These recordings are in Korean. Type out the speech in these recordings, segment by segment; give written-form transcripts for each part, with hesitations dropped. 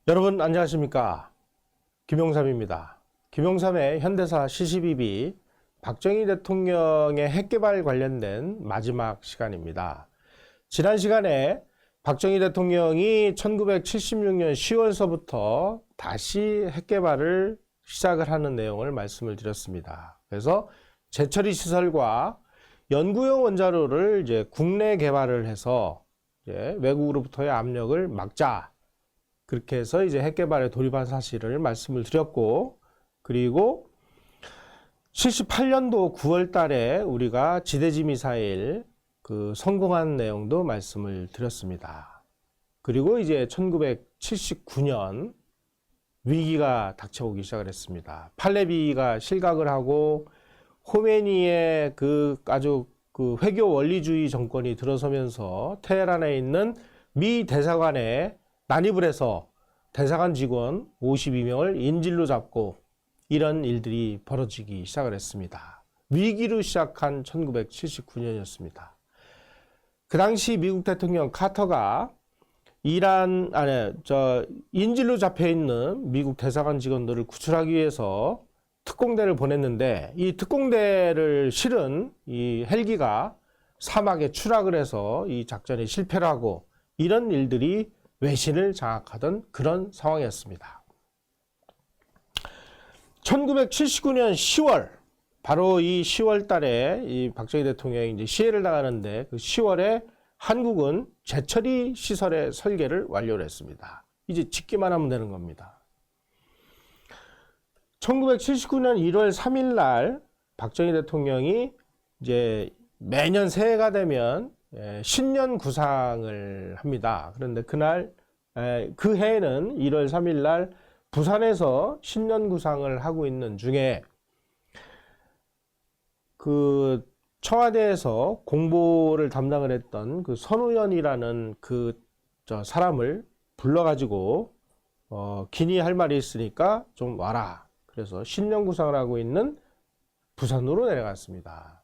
여러분 안녕하십니까? 김용삼입니다. 김용삼의 현대사 시시비비 박정희 대통령의 핵개발 관련된 마지막 시간입니다. 지난 시간에 박정희 대통령이 1976년 10월서부터 다시 핵개발을 시작을 하는 내용을 말씀을 드렸습니다. 그래서 재처리 시설과 연구용 원자로를 이제 국내 개발을 해서 이제 외국으로부터의 압력을 막자. 그렇게 해서 이제 핵개발에 돌입한 사실을 말씀을 드렸고, 그리고 78년도 9월 달에 우리가 지대지 미사일 성공한 내용도 말씀을 드렸습니다. 그리고 이제 1979년 위기가 닥쳐오기 시작을 했습니다. 팔레비가 실각을 하고 호메니의 아주 회교 원리주의 정권이 들어서면서 테헤란에 있는 미 대사관에 난입을 해서 대사관 직원 52명을 인질로 잡고 이런 일들이 벌어지기 시작을 했습니다. 위기로 시작한 1979년이었습니다. 그 당시 미국 대통령 카터가 인질로 잡혀있는 미국 대사관 직원들을 구출하기 위해서 특공대를 보냈는데, 이 특공대를 실은 이 헬기가 사막에 추락을 해서 이 작전이 실패를 하고, 이런 일들이 외신을 장악하던 그런 상황이었습니다. 1979년 10월, 바로 이 10월 달에 이 박정희 대통령이 이제 시해를 당하는데, 그 10월에 한국은 재처리 시설의 설계를 완료를 했습니다. 이제 짓기만 하면 되는 겁니다. 1979년 1월 3일 날 박정희 대통령이 이제 매년 새해가 되면 신년 구상을 합니다. 그런데 그날 그 해에는 1월 3일 날 부산에서 신년 구상을 하고 있는 중에 그 청와대에서 공보를 담당을 했던 그 선우연이라는 사람을 불러가지고 기니 할 말이 있으니까 좀 와라. 그래서 신년 구상을 하고 있는 부산으로 내려갔습니다.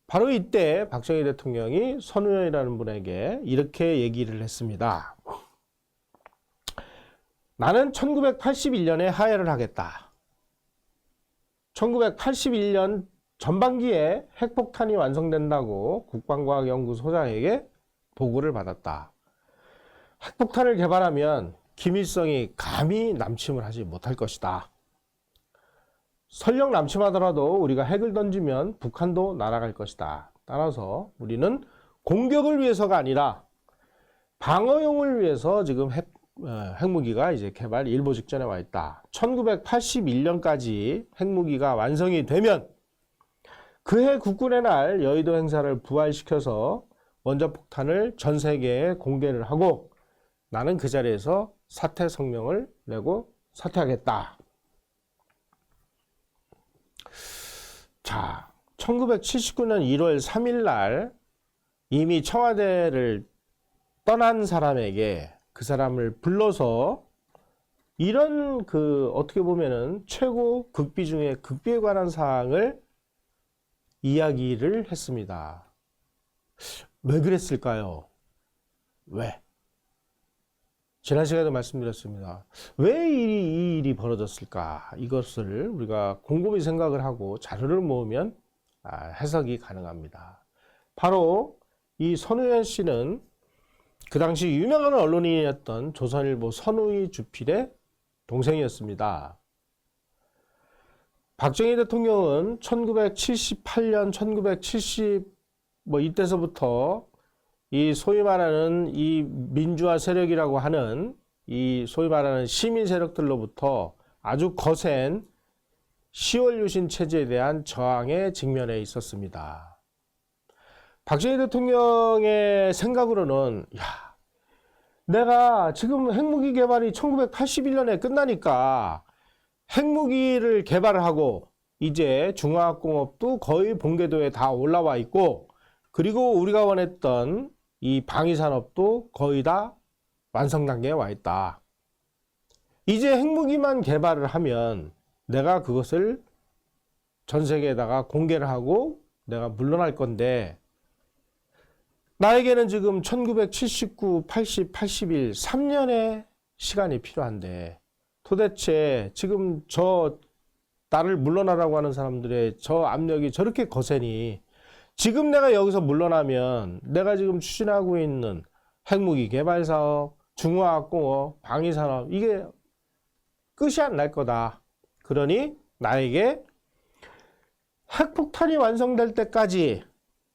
바로 이때 박정희 대통령이 선우연이라는 분에게 이렇게 얘기를 했습니다. 나는 1981년에 하야를 하겠다. 1981년 전반기에 핵폭탄이 완성된다고 국방과학연구소장에게 보고를 받았다. 핵폭탄을 개발하면 김일성이 감히 남침을 하지 못할 것이다. 설령 남침하더라도 우리가 핵을 던지면 북한도 날아갈 것이다. 따라서 우리는 공격을 위해서가 아니라 방어용을 위해서 지금 핵무기가 이제 개발 일보 직전에 와 있다. 1981년까지 핵무기가 완성이 되면 그해 국군의 날 여의도 행사를 부활시켜서 원자폭탄을 전 세계에 공개를 하고 나는 그 자리에서 사퇴 성명을 내고 사퇴하겠다. 자, 1979년 1월 3일 날 이미 청와대를 떠난 사람에게 그 사람을 불러서 이런 어떻게 보면은 최고 극비 중에 극비에 관한 사항을 이야기를 했습니다. 왜 그랬을까요? 왜? 지난 시간에도 말씀드렸습니다. 왜 이 일이 벌어졌을까? 이것을 우리가 곰곰이 생각을 하고 자료를 모으면 해석이 가능합니다. 바로 이 선우연 씨는 그 당시 유명한 언론인이었던 조선일보 선우이 주필의 동생이었습니다. 박정희 대통령은 1978년, 1970 이때서부터 이 소위 말하는 이 민주화 세력이라고 하는 이 소위 말하는 시민 세력들로부터 아주 거센 10월 유신 체제에 대한 저항에 직면해 있었습니다. 박정희 대통령의 생각으로는 내가 지금 핵무기 개발이 1981년에 끝나니까 핵무기를 개발을 하고 이제 중화학공업도 거의 본궤도에 다 올라와 있고, 그리고 우리가 원했던 이 방위산업도 거의 다 완성 단계에 와 있다. 이제 핵무기만 개발을 하면 내가 그것을 전 세계에다가 공개를 하고 내가 물러날 건데, 나에게는 지금 1979, 80, 81, 3년의 시간이 필요한데 도대체 지금 저 나를 물러나라고 하는 사람들의 저 압력이 저렇게 거세니 지금 내가 여기서 물러나면 내가 지금 추진하고 있는 핵무기 개발 사업, 중화학공업, 방위산업 이게 끝이 안 날 거다. 그러니 나에게 핵폭탄이 완성될 때까지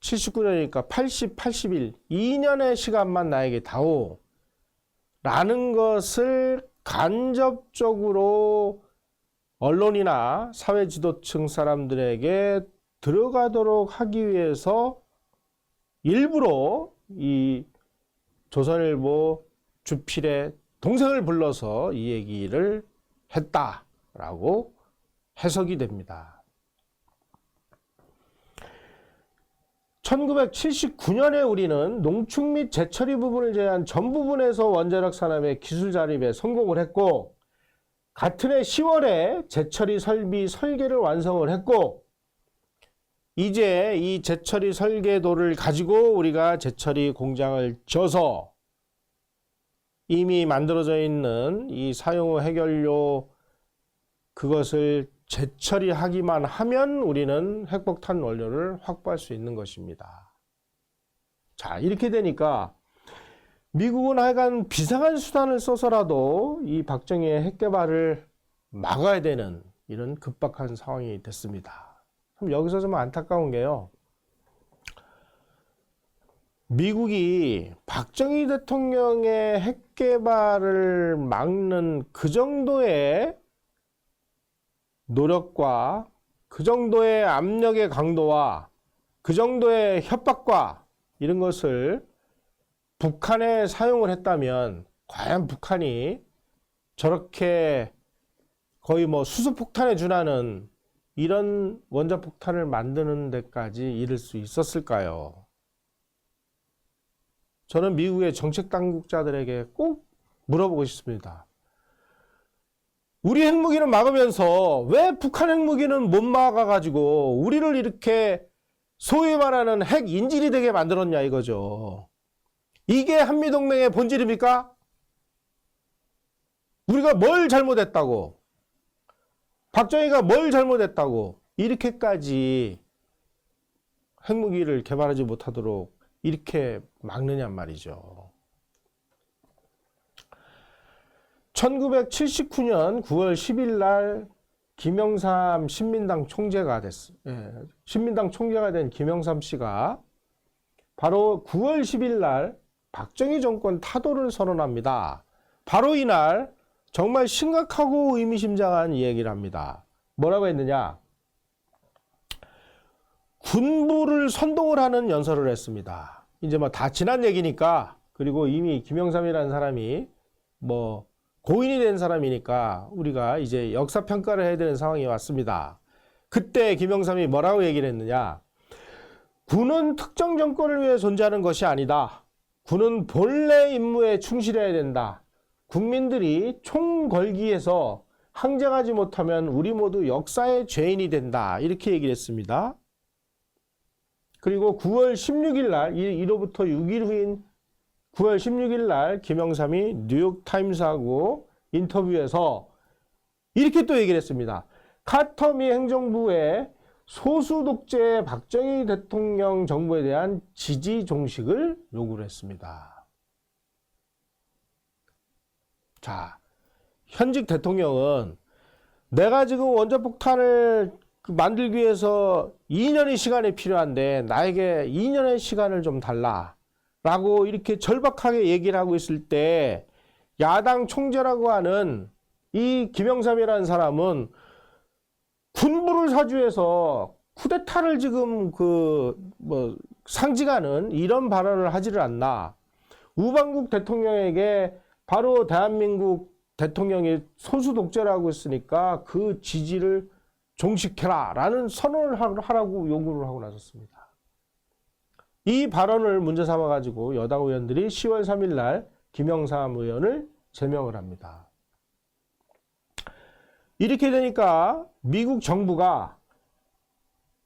79년이니까 80, 81, 2년의 시간만 나에게 다오. 라는 것을 간접적으로 언론이나 사회 지도층 사람들에게 들어가도록 하기 위해서 일부러 이 조선일보 주필의 동생을 불러서 이 얘기를 했다라고 해석이 됩니다. 1979년에 우리는 농축 및 제철이 부분을 제외한 전 부분에서 원자력 산업의 기술 자립에 성공을 했고 같은 해 10월에 제철이 설비 설계를 완성을 했고 이제 이 제철이 설계도를 가지고 우리가 제철이 공장을 지어서 이미 만들어져 있는 이 사용 후 해결료 그것을 재처리하기만 하면 우리는 핵폭탄 원료를 확보할 수 있는 것입니다. 자, 이렇게 되니까 미국은 하여간 비상한 수단을 써서라도 이 박정희의 핵 개발을 막아야 되는 이런 급박한 상황이 됐습니다. 그럼 여기서 좀 안타까운 게요. 미국이 박정희 대통령의 핵 개발을 막는 그 정도의 노력과 그 정도의 압력의 강도와 그 정도의 협박과 이런 것을 북한에 사용을 했다면 과연 북한이 저렇게 거의 뭐 수소폭탄에 준하는 이런 원자폭탄을 만드는 데까지 이를 수 있었을까요? 저는 미국의 정책 당국자들에게 꼭 물어보고 싶습니다. 우리 핵무기는 막으면서 왜 북한 핵무기는 못 막아가지고 우리를 이렇게 소위 말하는 핵 인질이 되게 만들었냐 이거죠. 이게 한미동맹의 본질입니까? 우리가 뭘 잘못했다고? 박정희가 뭘 잘못했다고? 이렇게까지 핵무기를 개발하지 못하도록 이렇게 막느냔 말이죠. 1979년 9월 10일 날 김영삼 신민당 총재가 신민당 총재가 된 김영삼 씨가 바로 9월 10일 날 박정희 정권 타도를 선언합니다. 바로 이날 정말 심각하고 의미심장한 이야기를 합니다. 뭐라고 했느냐? 군부를 선동을 하는 연설을 했습니다. 이제 뭐 다 지난 얘기니까, 그리고 이미 김영삼이라는 사람이 뭐 고인이 된 사람이니까 우리가 이제 역사평가를 해야 되는 상황이 왔습니다. 그때 김영삼이 뭐라고 얘기를 했느냐? 군은 특정 정권을 위해 존재하는 것이 아니다. 군은 본래 임무에 충실해야 된다. 국민들이 총 걸기에서 항쟁하지 못하면 우리 모두 역사의 죄인이 된다. 이렇게 얘기를 했습니다. 그리고 9월 16일 날, 이로부터 6일 후인 9월 16일 날 김영삼이 뉴욕타임스하고 인터뷰에서 이렇게 또 얘기를 했습니다. 카터 미 행정부의 소수 독재 박정희 대통령 정부에 대한 지지 종식을 요구를 했습니다. 자, 현직 대통령은 내가 지금 원자폭탄을 만들기 위해서 2년의 시간이 필요한데 나에게 2년의 시간을 좀 달라 라고 이렇게 절박하게 얘기를 하고 있을 때 야당 총재라고 하는 이 김영삼이라는 사람은 군부를 사주해서 쿠데타를 지금 상징하는 이런 발언을 하지를 않나. 우방국 대통령에게 바로 대한민국 대통령이 소수 독재라고 했으니까 그 지지를 종식해라 라는 선언을 하라고 요구를 하고 나섰습니다. 이 발언을 문제 삼아 가지고 여당 의원들이 10월 3일 날 김영삼 의원을 제명을 합니다. 이렇게 되니까 미국 정부가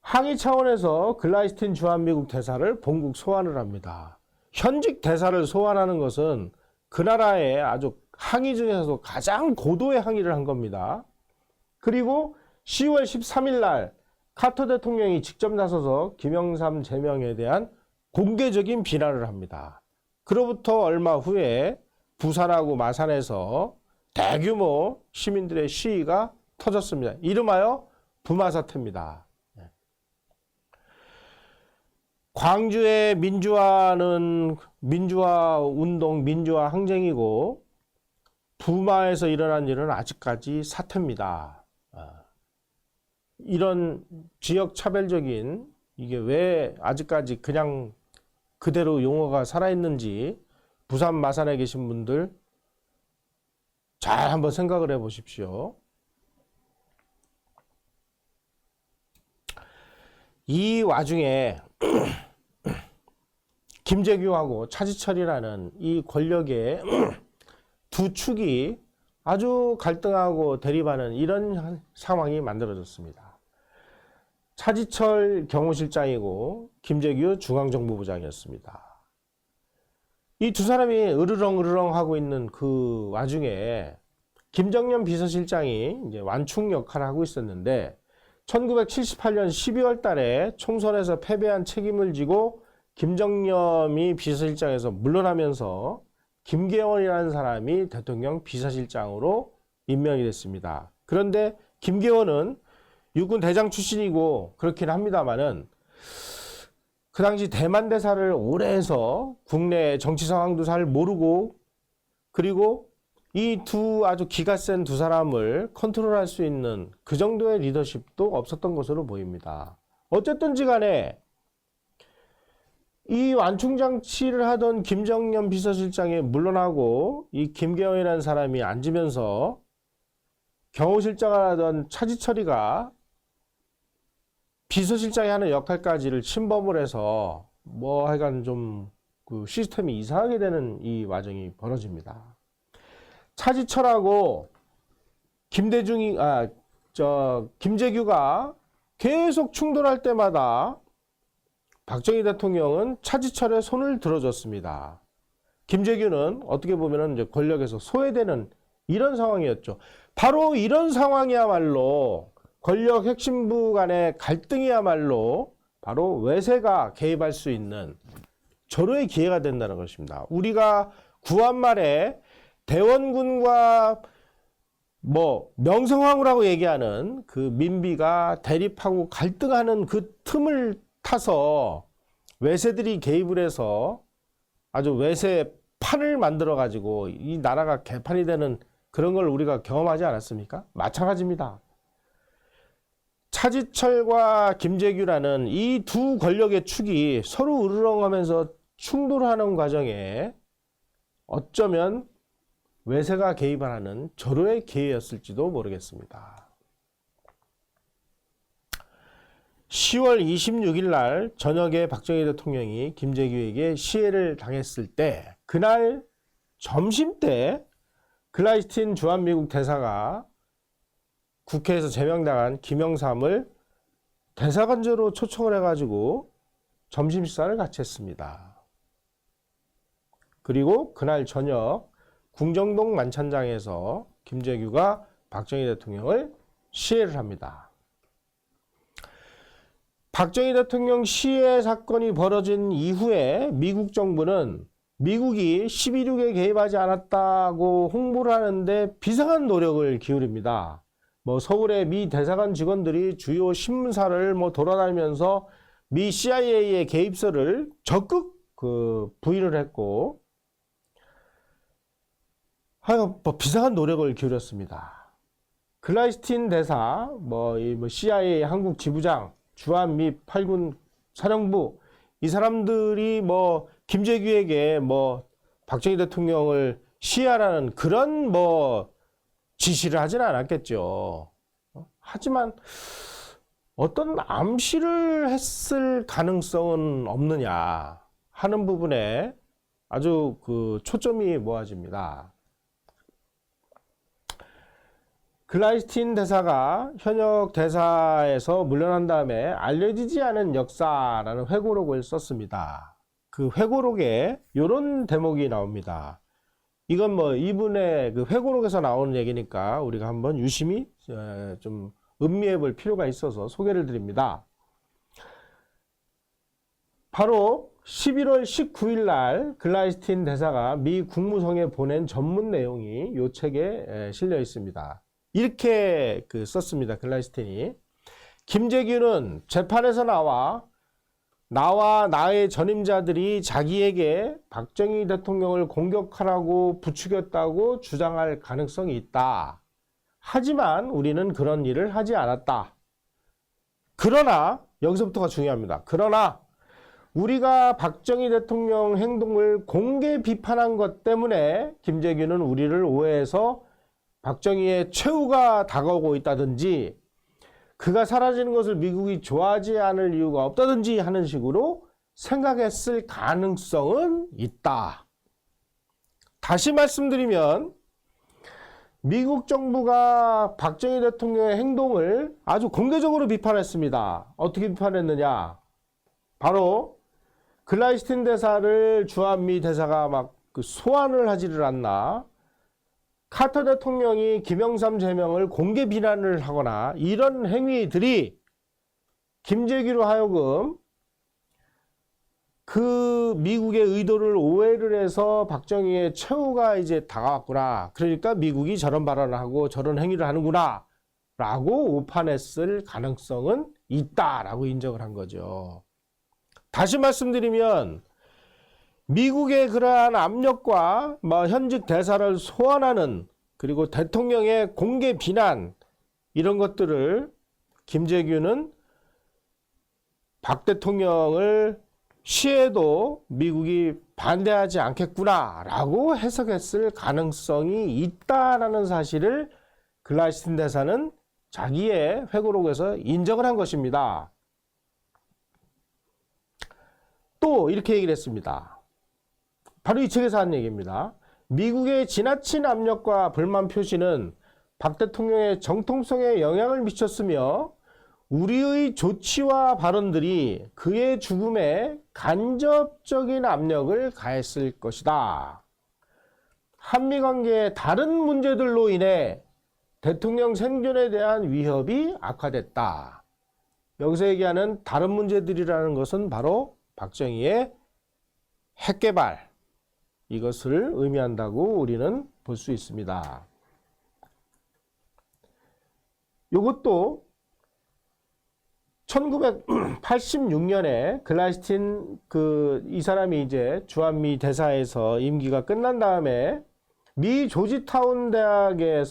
항의 차원에서 글라이스틴 주한미국 대사를 본국 소환을 합니다. 현직 대사를 소환하는 것은 그 나라의 아주 항의 중에서도 가장 고도의 항의를 한 겁니다. 그리고 10월 13일 날 카터 대통령이 직접 나서서 김영삼 제명에 대한 공개적인 비난을 합니다. 그로부터 얼마 후에 부산하고 마산에서 대규모 시민들의 시위가 터졌습니다. 이름하여 부마 사태입니다. 광주의 민주화는 민주화 운동, 민주화 항쟁이고 부마에서 일어난 일은 아직까지 사태입니다. 이런 지역 차별적인 이게 왜 아직까지 그냥 그대로 용어가 살아있는지 부산 마산에 계신 분들 잘 한번 생각을 해 보십시오. 이 와중에 김재규하고 차지철이라는 이 권력의 두 축이 아주 갈등하고 대립하는 이런 상황이 만들어졌습니다. 차지철 경호실장이고 김재규 중앙정보부장이었습니다. 이 두 사람이 으르렁으르렁 하고 있는 그 와중에 김정년 비서실장이 이제 완충 역할을 하고 있었는데 1978년 12월 달에 총선에서 패배한 책임을 지고 김정년이 비서실장에서 물러나면서 김계원이라는 사람이 대통령 비서실장으로 임명이 됐습니다. 그런데 김계원은 육군 대장 출신이고 그렇긴 합니다만은 그 당시 대만 대사를 오래 해서 국내 정치 상황도 잘 모르고 그리고 이 두 아주 기가 센 두 사람을 컨트롤할 수 있는 그 정도의 리더십도 없었던 것으로 보입니다. 어쨌든지 간에 이 완충장치를 하던 김정년 비서실장이 물러나고 이 김계원이라는 사람이 앉으면서 경호실장을 하던 차지철이가 비서실장이 하는 역할까지를 침범을 해서 뭐 하여간 좀 그 시스템이 이상하게 되는 이 과정이 벌어집니다. 차지철하고 김재규가 계속 충돌할 때마다 박정희 대통령은 차지철의 손을 들어줬습니다. 김재규는 어떻게 보면 이제 권력에서 소외되는 이런 상황이었죠. 바로 이런 상황이야말로 권력 핵심부 간의 갈등이야말로 바로 외세가 개입할 수 있는 절호의 기회가 된다는 것입니다. 우리가 구한 말에 대원군과 뭐 명성황후라고 얘기하는 그 민비가 대립하고 갈등하는 그 틈을 타서 외세들이 개입을 해서 아주 외세 판을 만들어 가지고 이 나라가 개판이 되는 그런 걸 우리가 경험하지 않았습니까? 마찬가지입니다. 차지철과 김재규라는 이 두 권력의 축이 서로 으르렁하면서 충돌하는 과정에 어쩌면 외세가 개입하는 절호의 기회였을지도 모르겠습니다. 10월 26일 날 저녁에 박정희 대통령이 김재규에게 시해를 당했을 때 그날 점심때 글라이스틴 주한미국 대사가 국회에서 제명당한 김영삼을 대사관저로 초청을 해가지고 점심 식사를 같이 했습니다. 그리고 그날 저녁 궁정동 만찬장에서 김재규가 박정희 대통령을 시해를 합니다. 박정희 대통령 시해 사건이 벌어진 이후에 미국 정부는 미국이 11.6에 개입하지 않았다고 홍보를 하는데 비상한 노력을 기울입니다. 뭐 서울의 미 대사관 직원들이 주요 신문사를 뭐 돌아다니면서 미 CIA의 개입설을 적극 부인을 했고 뭐 비상한 노력을 기울였습니다. 글라이스틴 대사, CIA 한국 지부장, 주한 미 8군 사령부 이 사람들이 뭐 김재규에게 뭐 박정희 대통령을 시해하라는 그런 뭐 지시를 하지는 않았겠죠. 하지만 어떤 암시를 했을 가능성은 없느냐 하는 부분에 아주 그 초점이 모아집니다. 글라이스틴 대사가 현역 대사에서 물러난 다음에 알려지지 않은 역사라는 회고록을 썼습니다. 그 회고록에 이런 대목이 나옵니다. 이건 뭐 이분의 그 회고록에서 나오는 얘기니까 우리가 한번 유심히 좀 음미해 볼 필요가 있어서 소개를 드립니다. 바로 11월 19일 날 글라이스틴 대사가 미 국무성에 보낸 전문 내용이 이 책에 실려 있습니다. 이렇게 썼습니다. 글라이스틴이. 김재규는 재판에서 나와 나의 전임자들이 자기에게 박정희 대통령을 공격하라고 부추겼다고 주장할 가능성이 있다. 하지만 우리는 그런 일을 하지 않았다. 그러나 여기서부터가 중요합니다. 그러나 우리가 박정희 대통령 행동을 공개 비판한 것 때문에 김재규는 우리를 오해해서 박정희의 최후가 다가오고 있다든지 그가 사라지는 것을 미국이 좋아하지 않을 이유가 없다든지 하는 식으로 생각했을 가능성은 있다. 다시 말씀드리면 미국 정부가 박정희 대통령의 행동을 아주 공개적으로 비판했습니다. 어떻게 비판했느냐? 바로 글라이스틴 대사를 주한미 대사가 막 소환을 하지를 않나, 카터 대통령이 김영삼 제명을 공개 비난을 하거나 이런 행위들이 김재규로 하여금 그 미국의 의도를 오해를 해서 박정희의 최후가 이제 다가왔구나. 그러니까 미국이 저런 발언을 하고 저런 행위를 하는구나 라고 오판했을 가능성은 있다라고 인정을 한 거죠. 다시 말씀드리면 미국의 그러한 압력과 현직 대사를 소환하는 그리고 대통령의 공개 비난 이런 것들을 김재규는 박 대통령을 시해도 미국이 반대하지 않겠구나 라고 해석했을 가능성이 있다라는 사실을 글라이스틴 대사는 자기의 회고록에서 인정을 한 것입니다. 또 이렇게 얘기를 했습니다. 바로 이 책에서 한 얘기입니다. 미국의 지나친 압력과 불만 표시는 박 대통령의 정통성에 영향을 미쳤으며 우리의 조치와 발언들이 그의 죽음에 간접적인 압력을 가했을 것이다. 한미관계의 다른 문제들로 인해 대통령 생존에 대한 위협이 악화됐다. 여기서 얘기하는 다른 문제들이라는 것은 바로 박정희의 핵개발, 이것을 의미한다고 우리는 볼 수 있습니다. 이것도 1986년에 글라이스틴 이 사람이 이제 주한미 대사에서 임기가 끝난 다음에 미 조지타운 대학의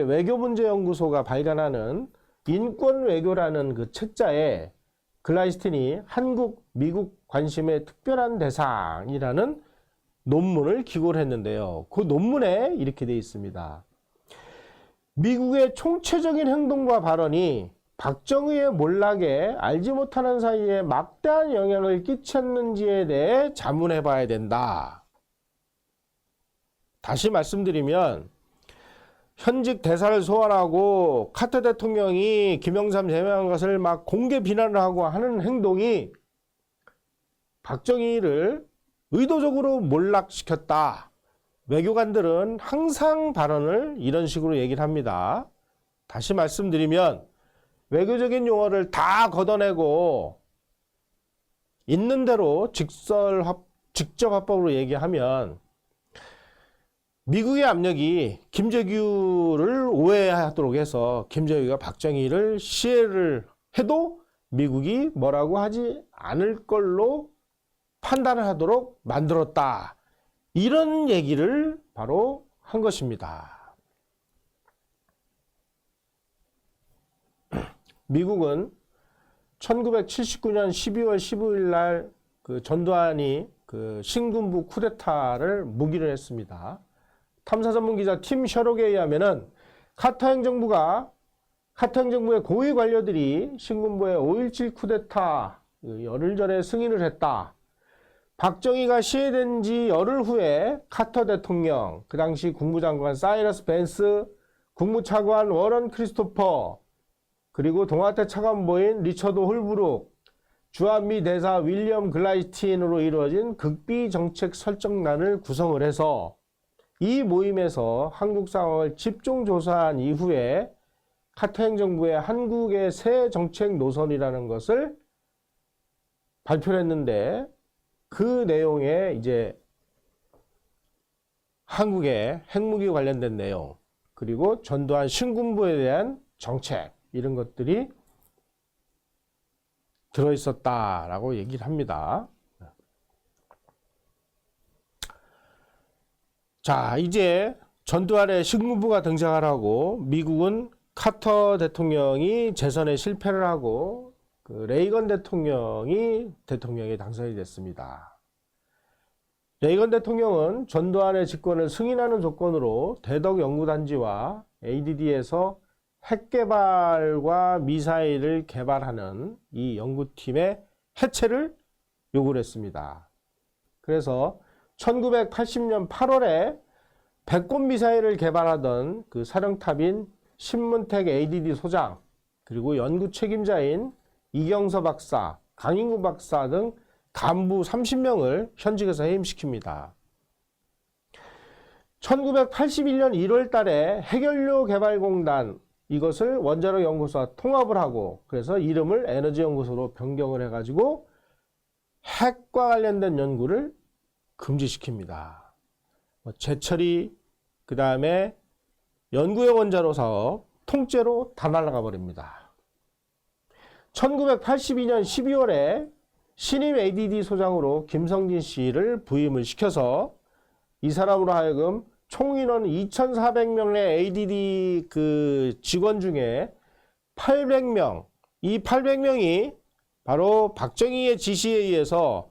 외교문제연구소가 발간하는 인권 외교라는 그 책자에 글라이스틴이 한국, 미국 관심의 특별한 대상이라는 논문을 기고를 했는데요. 그 논문에 이렇게 되어 있습니다. 미국의 총체적인 행동과 발언이 박정희의 몰락에 알지 못하는 사이에 막대한 영향을 끼쳤는지에 대해 자문해 봐야 된다. 다시 말씀드리면 현직 대사를 소환하고 카터 대통령이 김영삼 제명한 것을 막 공개 비난을 하고 하는 행동이 박정희를 의도적으로 몰락시켰다. 외교관들은 항상 발언을 이런 식으로 얘기를 합니다. 다시 말씀드리면 외교적인 용어를 다 걷어내고 있는 대로 직접 화법으로 얘기하면 미국의 압력이 김재규를 오해하도록 해서 김재규가 박정희를 시해를 해도 미국이 뭐라고 하지 않을 걸로 판단을 하도록 만들었다. 이런 얘기를 바로 한 것입니다. 미국은 1979년 12월 15일 날 전두환이 신군부 쿠데타를 무기를 했습니다. 탐사 전문 기자 팀 셔록에 의하면은 카터 행정부의 고위 관료들이 신군부의 5.17 쿠데타 열흘 전에 승인을 했다. 박정희가 시해된 지 열흘 후에 카터 대통령, 그 당시 국무장관 사이러스 벤스, 국무차관 워런 크리스토퍼, 그리고 동아태 차관보인 리처드 홀브룩, 주한미 대사 윌리엄 글라이스틴으로 이루어진 극비 정책 설정단을 구성을 해서 이 모임에서 한국 상황을 집중 조사한 이후에 카터 행정부의 한국의 새 정책 노선이라는 것을 발표를 했는데, 그 내용에 이제 한국의 핵무기 관련된 내용, 그리고 전두환 신군부에 대한 정책, 이런 것들이 들어있었다라고 얘기를 합니다. 자, 이제 전두환의 신군부가 등장을 하고, 미국은 카터 대통령이 재선에 실패를 하고 그 레이건 대통령이 대통령에 당선이 됐습니다. 레이건 대통령은 전두환의 집권을 승인하는 조건으로 대덕 연구단지와 ADD에서 핵 개발과 미사일을 개발하는 이 연구팀의 해체를 요구를 했습니다. 그래서 1980년 8월에 백곰 미사일을 개발하던 그 사령탑인 신문택 ADD 소장, 그리고 연구 책임자인 이경서 박사, 강인구 박사 등 간부 30명을 현직에서 해임시킵니다. 1981년 1월 달에 핵연료 개발공단, 이것을 원자력 연구소와 통합을 하고, 그래서 이름을 에너지 연구소로 변경을 해가지고 핵과 관련된 연구를 금지시킵니다. 재처리, 그 다음에 연구용 원자로 사업 통째로 다 날아가 버립니다. 1982년 12월에 신임 ADD 소장으로 김성진 씨를 부임을 시켜서 이 사람으로 하여금 총 인원 2,400명의 ADD 그 직원 중에 800명, 이 800명이 바로 박정희의 지시에 의해서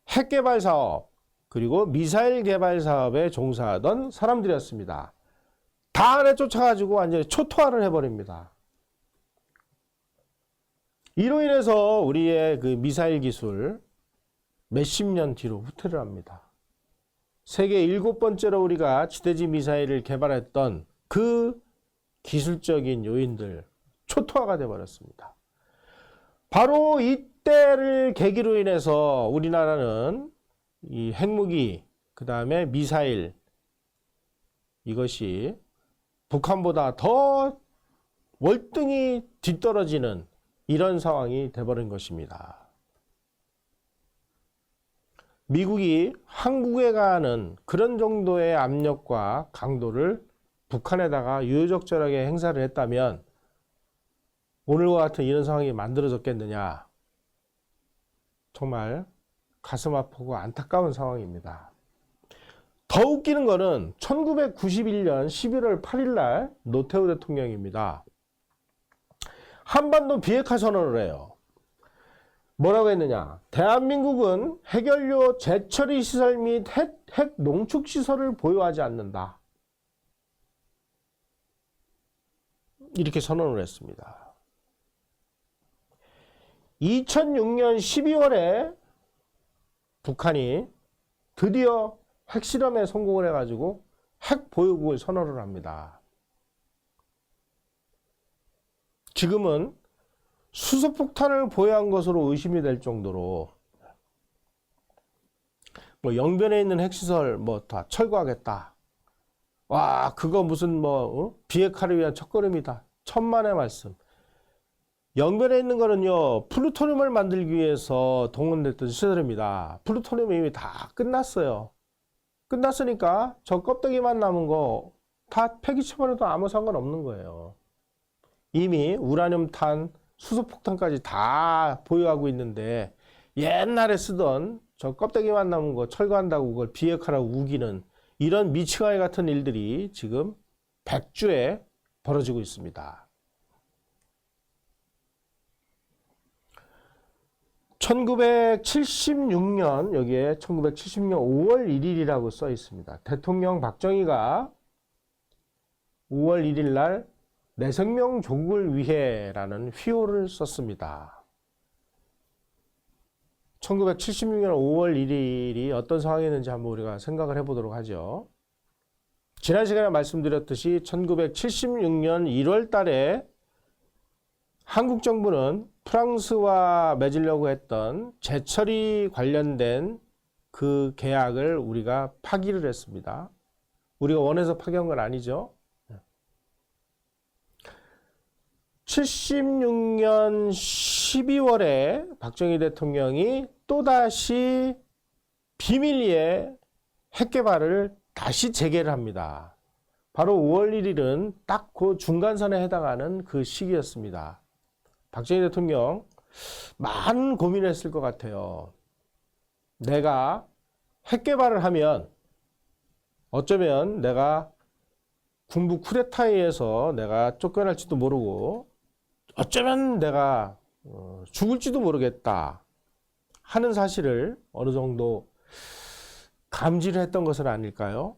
핵 개발 사업, 그리고 미사일 개발 사업에 종사하던 사람들이었습니다. 다 안에 쫓아가지고 완전히 초토화를 해버립니다. 이로 인해서 우리의 그 미사일 기술 몇십 년 뒤로 후퇴를 합니다. 세계 7번째로 우리가 지대지 미사일을 개발했던 그 기술적인 요인들 초토화가 되어버렸습니다. 바로 이때를 계기로 인해서 우리나라는 이 핵무기, 그 다음에 미사일, 이것이 북한보다 더 월등히 뒤떨어지는 이런 상황이 돼버린 것입니다. 미국이 한국에 가하는 그런 정도의 압력과 강도를 북한에다가 유유적절하게 행사를 했다면 오늘과 같은 이런 상황이 만들어졌겠느냐. 정말 가슴 아프고 안타까운 상황입니다. 더 웃기는 거는 1991년 11월 8일 날 노태우 대통령입니다. 한반도 비핵화 선언을 해요. 뭐라고 했느냐? 대한민국은 핵연료 재처리 시설 및 핵 농축 시설을 보유하지 않는다. 이렇게 선언을 했습니다. 2006년 12월에 북한이 드디어 핵실험에 성공을 해가지고 핵 보유국을 선언을 합니다. 지금은 수소폭탄을 보유한 것으로 의심이 될 정도로 뭐 영변에 있는 핵시설 뭐 다 철거하겠다. 와, 그거 무슨 비핵화를 위한 첫걸음이다. 천만의 말씀. 영변에 있는 거는요, 플루토늄을 만들기 위해서 동원됐던 시설입니다. 플루토늄이 이미 다 끝났어요. 끝났으니까 저 껍데기만 남은 거 다 폐기처분해도 아무 상관없는 거예요. 이미 우라늄 탄, 수소폭탄까지 다 보유하고 있는데 옛날에 쓰던 저 껍데기만 남은 거 철거한다고 그걸 비핵화라고 우기는 이런 미치광이 같은 일들이 지금 백주에 벌어지고 있습니다. 1976년, 여기에 1970년 5월 1일이라고 써 있습니다. 대통령 박정희가 5월 1일 날 내 생명 조국을 위해라는 휘호를 썼습니다. 1976년 5월 1일이 어떤 상황이었는지 한번 우리가 생각을 해보도록 하죠. 지난 시간에 말씀드렸듯이 1976년 1월 달에 한국 정부는 프랑스와 맺으려고 했던 제철이 관련된 그 계약을 우리가 파기를 했습니다. 우리가 원해서 파기한 건 아니죠. 76년 12월에 박정희 대통령이 또다시 비밀리에 핵개발을 다시 재개를 합니다. 바로 5월 1일은 딱 그 중간선에 해당하는 그 시기였습니다. 박정희 대통령 많은 고민을 했을 것 같아요. 내가 핵개발을 하면 어쩌면 내가 군부 쿠데타에 의해서 내가 쫓겨날지도 모르고 어쩌면 내가 죽을지도 모르겠다 하는 사실을 어느 정도 감지를 했던 것은 아닐까요?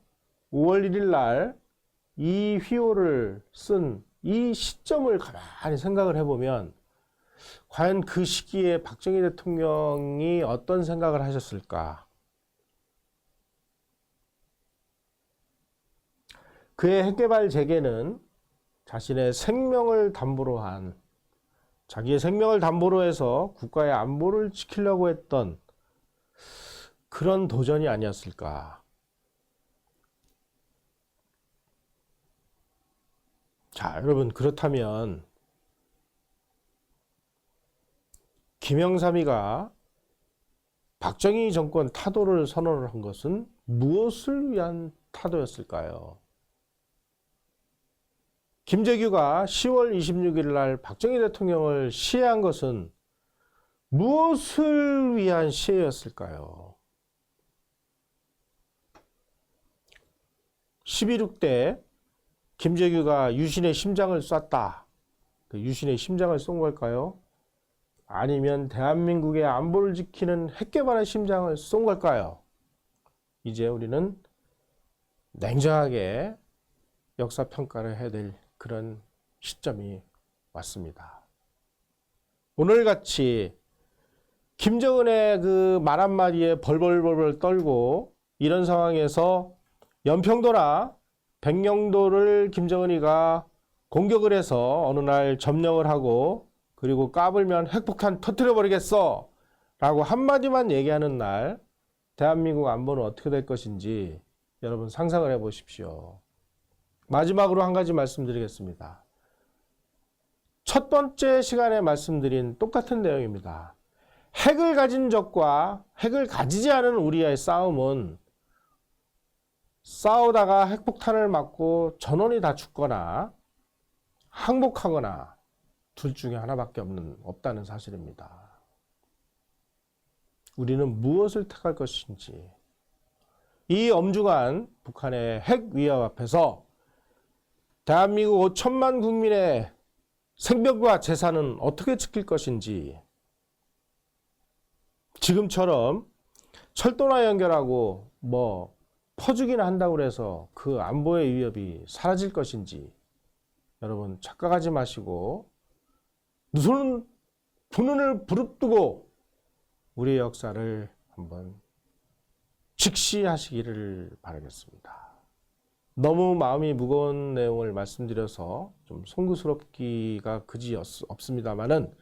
5월 1일 날 이 휘호를 쓴 이 시점을 가만히 생각을 해보면 과연 그 시기에 박정희 대통령이 어떤 생각을 하셨을까? 그의 핵개발 재개는 자신의 생명을 담보로 한, 자기의 생명을 담보로 해서 국가의 안보를 지키려고 했던 그런 도전이 아니었을까? 자, 여러분, 그렇다면 김영삼이가 박정희 정권 타도를 선언을 한 것은 무엇을 위한 타도였을까요? 김재규가 10월 26일 날 박정희 대통령을 시해한 것은 무엇을 위한 시해였을까요? 11.6 때 김재규가 유신의 심장을 쐈다. 그 유신의 심장을 쏜 걸까요? 아니면 대한민국의 안보를 지키는 핵개발의 심장을 쏜 걸까요? 이제 우리는 냉정하게 역사평가를 해야 될 그런 시점이 왔습니다. 오늘같이 김정은의 그 말 한마디에 벌벌벌 떨고 이런 상황에서 연평도나 백령도를 김정은이가 공격을 해서 어느 날 점령을 하고 그리고 까불면 핵폭탄 터뜨려 버리겠어 라고 한마디만 얘기하는 날 대한민국 안보는 어떻게 될 것인지 여러분 상상을 해 보십시오. 마지막으로 한 가지 말씀드리겠습니다. 첫 번째 시간에 말씀드린 똑같은 내용입니다. 핵을 가진 적과 핵을 가지지 않은 우리의 싸움은 싸우다가 핵폭탄을 맞고 전원이 다 죽거나 항복하거나 둘 중에 하나밖에 없다는 사실입니다. 우리는 무엇을 택할 것인지, 이 엄중한 북한의 핵 위협 앞에서 대한민국 5천만 국민의 생명과 재산은 어떻게 지킬 것인지, 지금처럼 철도나 연결하고 퍼주기나 한다고 해서 그 안보의 위협이 사라질 것인지 여러분 착각하지 마시고 두 눈을 부릅뜨고 우리의 역사를 한번 직시하시기를 바라겠습니다. 너무 마음이 무거운 내용을 말씀드려서 좀 송구스럽기가 그지 없습니다만은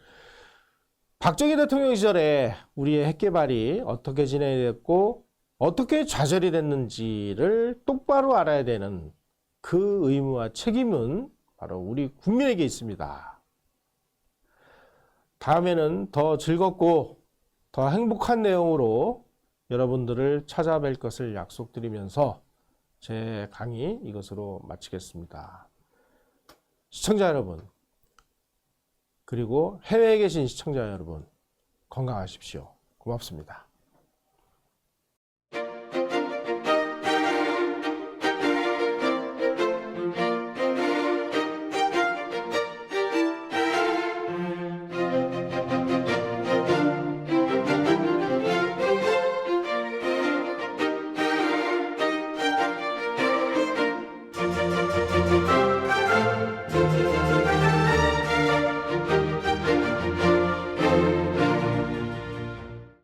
박정희 대통령 시절에 우리의 핵개발이 어떻게 진행됐고 어떻게 좌절이 됐는지를 똑바로 알아야 되는 그 의무와 책임은 바로 우리 국민에게 있습니다. 다음에는 더 즐겁고 더 행복한 내용으로 여러분들을 찾아뵐 것을 약속드리면서 제 강의 이것으로 마치겠습니다. 시청자 여러분, 그리고 해외에 계신 시청자 여러분, 건강하십시오. 고맙습니다.